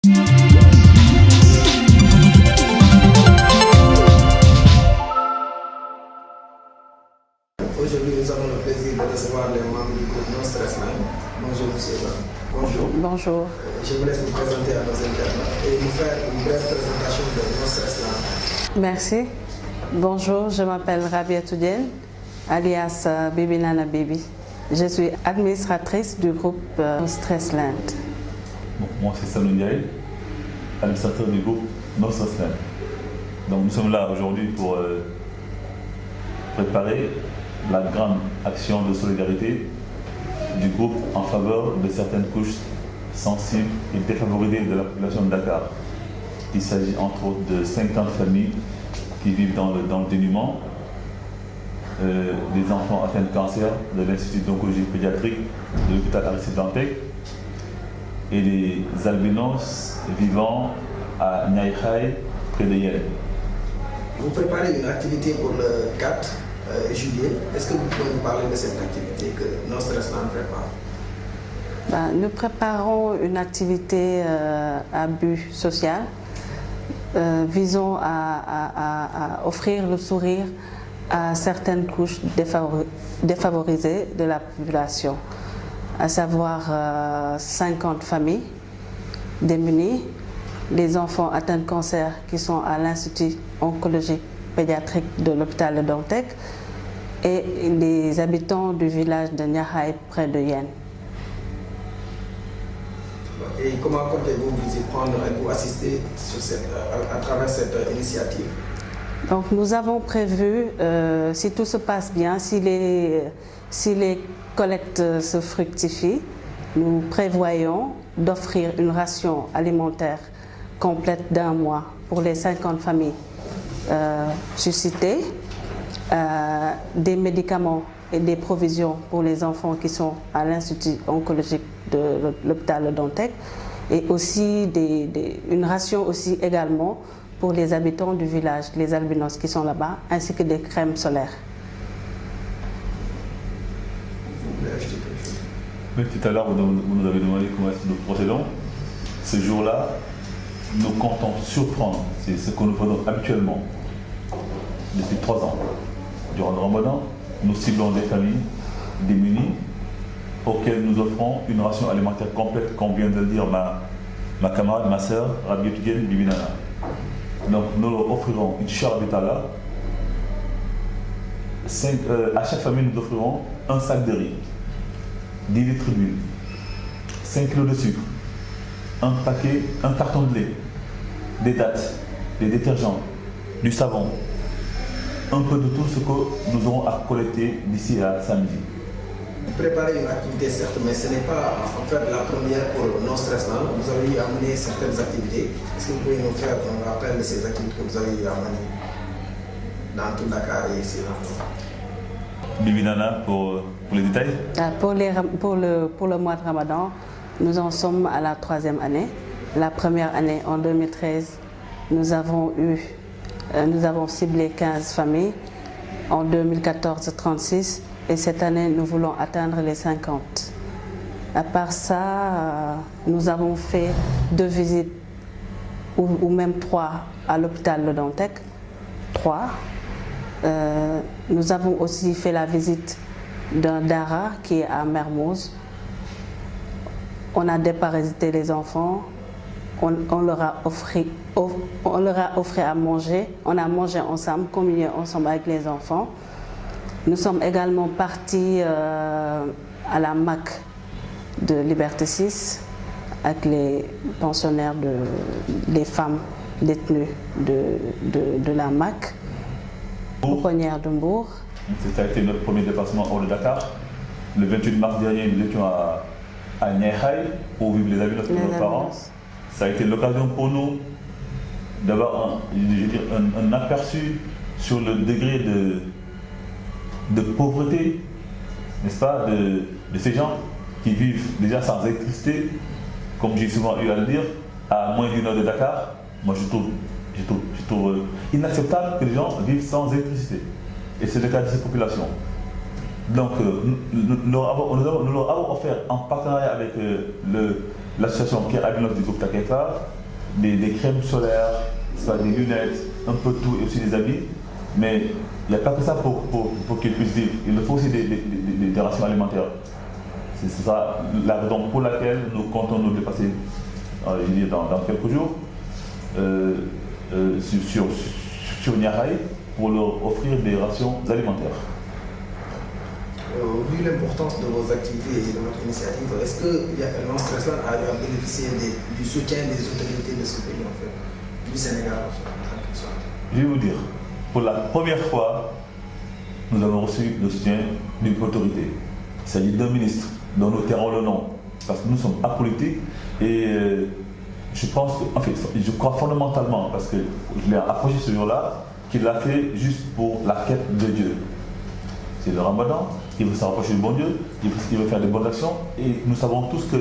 Aujourd'hui, nous avons le plaisir de recevoir les membres du groupe No Stress Land. Bonjour, monsieur. Bonjour. Bonjour. Je vous laisse vous présenter à nos internautes et nous faire une brève présentation de No Stress Land. Merci. Bonjour, je m'appelle Rabia Toudienne, alias Baby Nana Baby. Je suis administratrice du groupe No Stress Land. Bon, moi, c'est Salou Ndiaye, administrateur du groupe No Stress Land. Donc, nous sommes là aujourd'hui pour préparer la grande action de solidarité du groupe en faveur de certaines couches sensibles et défavorisées de la population de Dakar. Il s'agit entre autres de 50 familles qui vivent dans le dénuement, des enfants atteints de cancer de l'Institut d'oncologie pédiatrique de l'hôpital Aristide Dantec et des albinos vivant à Niaykhai, près de Yen. Vous préparez une activité pour le 4 juillet. Est-ce que vous pouvez nous parler de cette activité que No Stress Land prépare? Nous préparons une activité à but social visant à offrir le sourire à certaines couches défavorisées de la population, à savoir 50 familles démunies, les enfants atteints de cancer qui sont à l'Institut oncologique pédiatrique de l'hôpital de Dantec et les habitants du village de Niaykhai près de Yen. Et comment comptez-vous vous y prendre et vous assister à travers cette initiative? Donc nous avons prévu, si tout se passe bien, si les collectes se fructifient, nous prévoyons d'offrir une ration alimentaire complète d'1 mois pour les 50 familles suscitées, des médicaments et des provisions pour les enfants qui sont à l'Institut oncologique de l'hôpital de Dantec et aussi une ration aussi également pour les habitants du village, les albinos qui sont là-bas, ainsi que des crèmes solaires. Mais tout à l'heure, vous nous avez demandé comment est-ce que nous procédons. Ce jour-là, nous comptons surprendre, c'est ce que nous faisons habituellement depuis 3 ans. Durant le Ramadan, nous ciblons des familles démunies auxquelles nous offrons une ration alimentaire complète, comme vient de le dire ma camarade, ma sœur, Rabia Toudienne, Bibi Nana. Donc nous leur offrirons une charbitala. À chaque famille, nous offrirons un sac de riz, 10 litres d'huile, 5 kg de sucre, un carton de lait, des dattes, des détergents, du savon, un peu de tout ce que nous aurons à collecter d'ici à samedi. Vous préparez une activité certes, mais ce n'est pas en fait la première pour No Stress Land. Vous avez amené certaines activités. Est-ce que vous pouvez nous faire un rappel de ces activités que vous avez amenées dans tout Dakar et ici? Bibi Nana pour les détails. Pour le mois de Ramadan, nous en sommes à la 3e année. La première année, en 2013, nous avons ciblé 15 familles. En 2014, 36. Et cette année, nous voulons atteindre les 50. À part ça, nous avons fait 2 visites, ou même 3, à l'hôpital de Dantec. 3. Nous avons aussi fait la visite d'un Dara qui est à Mermoz. On a déparasité les enfants. On leur a offert à manger. On a mangé ensemble, communié ensemble avec les enfants. Nous sommes également partis à la MAC de Liberté 6 avec les pensionnaires, les femmes détenues de la MAC, pouponnières de Mbour. Ça a été notre premier déplacement hors de Dakar. Le 28 mars dernier, nous étions à Niaykhai, où vivent les amis de nos parents. Ça a été l'occasion pour nous d'avoir un aperçu sur le degré de pauvreté, n'est-ce pas, de ces gens qui vivent déjà sans électricité, comme j'ai souvent eu à le dire, à moins d'1 heure de Dakar. Moi je trouve inacceptable que les gens vivent sans électricité. Et c'est le cas de ces populations. Donc nous leur avons offert, en partenariat avec l'association Pierre Abinov du groupe Taketa, des crèmes solaires, soit des lunettes, un peu de tout et aussi des habits. Mais il n'y a pas que ça pour qu'ils puissent vivre. Il faut aussi des rations alimentaires. C'est ça la raison pour laquelle nous comptons nous dépasser dans quelques jours sur Niakhar pour leur offrir des rations alimentaires. Vu l'importance de vos activités et de votre initiative, est-ce que Lance-Treslan a bénéficié du soutien des autorités de ce pays, en fait, du Sénégal, en fait? Je vais vous dire, pour la première fois, nous avons reçu le soutien d'une autorité. Il s'agit d'un ministre dont nous tairons le nom, parce que nous sommes apolitiques et je pense que, en fait, je crois fondamentalement, parce que je l'ai approché ce jour-là, qu'il l'a fait juste pour la quête de Dieu. C'est le Ramadan, il veut se rapprocher du bon Dieu, il veut faire des bonnes actions, et nous savons tous que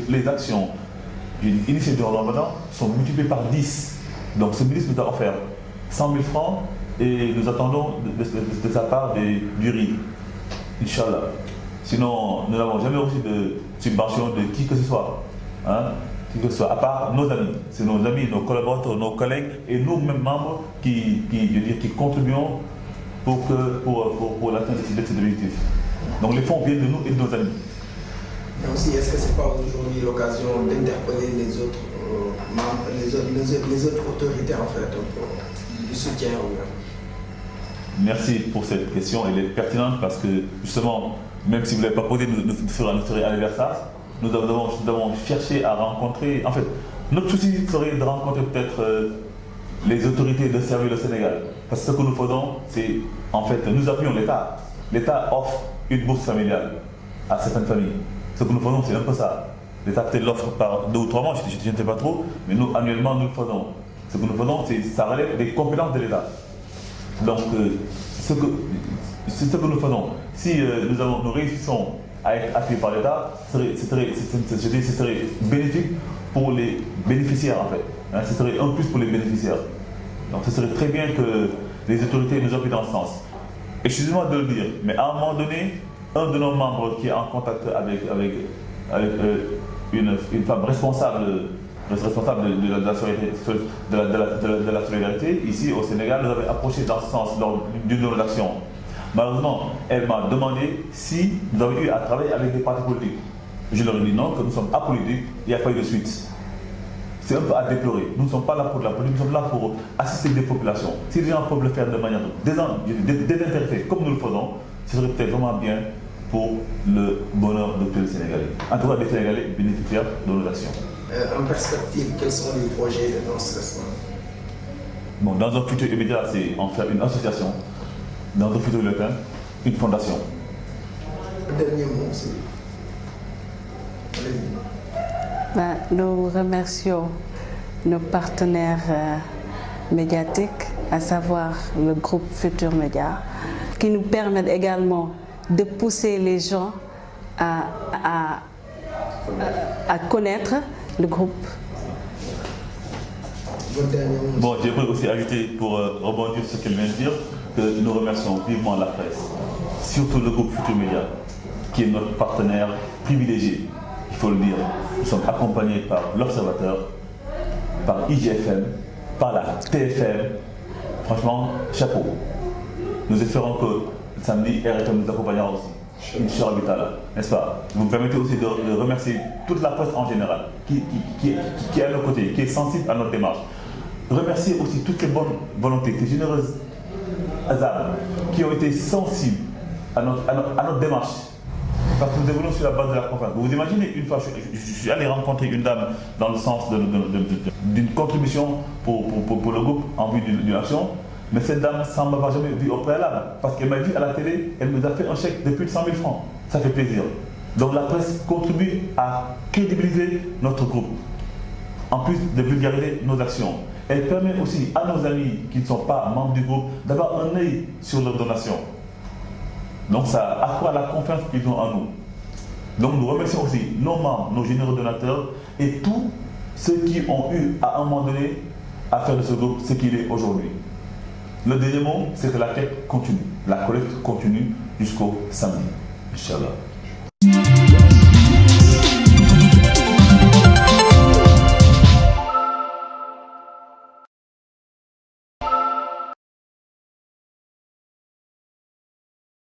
les actions initiées durant le Ramadan sont multipliées par 10. Donc ce ministre nous a offert 100 000 francs et nous attendons de sa part du riz, Inch'Allah. Sinon, nous n'avons jamais reçu de subvention de qui que ce soit. Qui que ce soit, à part nos amis. C'est nos amis, nos collaborateurs, nos collègues et nous-mêmes membres qui contribuons pour l'atteinte de cet objectif. Donc les fonds viennent de nous et de nos amis. Mais aussi, est-ce que ce n'est pas aujourd'hui l'occasion d'interpeller les autres membres, les autres autorités en fait, du soutien? Merci pour cette question, elle est pertinente parce que justement, même si vous ne l'avez pas posée, nous serons allés vers ça. Nous avons cherché à rencontrer, en fait, notre souci serait de rencontrer peut-être les autorités de servir le Sénégal. Parce que ce que nous faisons, c'est, en fait, nous appuyons l'État. L'État offre une bourse familiale à certaines familles. Ce que nous faisons, c'est un peu ça. L'État peut-être l'offre par 2 ou 3 mois, je ne sais pas trop, mais nous, annuellement, nous le faisons. Ce que nous faisons, ça relève des compétences de l'État. Donc, c'est ce que nous faisons. Si nous réussissons à être appuyés par l'État, ce serait bénéfique pour les bénéficiaires, en fait. Ce serait un plus pour les bénéficiaires. Donc, ce serait très bien que les autorités nous appuient dans ce sens. Excusez-moi de le dire, mais à un moment donné, un de nos membres qui est en contact avec une femme responsable de la solidarité, ici au Sénégal, nous avait approché dans ce sens lors d'une de nos actions. Malheureusement, elle m'a demandé si nous avions eu à travailler avec des partis politiques. Je leur ai dit non, que nous sommes apolitiques, il n'y a pas eu de suite. C'est un peu à déplorer. Nous ne sommes pas là pour la politique, nous sommes là pour assister des populations. Si les gens peuvent le faire de manière désintéressée, comme nous le faisons, ce serait peut-être vraiment bien pour le bonheur de tous les Sénégalais. En tout cas, des Sénégalais bénéficiaires de nos actions. En perspective, quels sont les projets de Lance-Treslan? Bon, dans un futur immédiat, c'est en faire une association. Dans un futur lointain, une fondation. Dernier mot, c'est... Nous remercions nos partenaires médiatiques, à savoir le groupe Futur Média, qui nous permettent également de pousser les gens à connaître le groupe. Bon, j'aimerais aussi ajouter, pour rebondir sur ce qu'elle vient de dire, que nous remercions vivement la presse, surtout le groupe Futur Média, qui est notre partenaire privilégié. Il faut le dire, nous sommes accompagnés par l'Observateur, par IGFM, par la TFM. Franchement, chapeau. Nous espérons que samedi, RFM nous accompagnera aussi. Inch'Allah, n'est-ce pas? Vous me permettez aussi de remercier toute la presse en général, qui est à nos côtés, qui est sensible à notre démarche. Remercier aussi toutes les bonnes volontés, ces généreuses âmes qui ont été sensibles à notre démarche. Parce que nous évoluons sur la base de la confiance. Vous imaginez, une fois, je suis allé rencontrer une dame dans le sens d'une contribution pour le groupe en vue d'une action, mais cette dame, ça ne m'avoir jamais vu au préalable. Parce qu'elle m'a vu à la télé, elle nous a fait un chèque de plus de 100 000 francs. Ça fait plaisir. Donc la presse contribue à crédibiliser notre groupe, en plus de vulgariser nos actions. Elle permet aussi à nos amis qui ne sont pas membres du groupe d'avoir un œil sur leurs donations. Donc ça accroît la confiance qu'ils ont en nous. Donc nous remercions aussi nos membres, nos généreux donateurs et tous ceux qui ont eu à un moment donné à faire de ce groupe ce qu'il est aujourd'hui. Le dernier mot, c'est que la quête continue. La collecte continue jusqu'au samedi. Inch'Allah.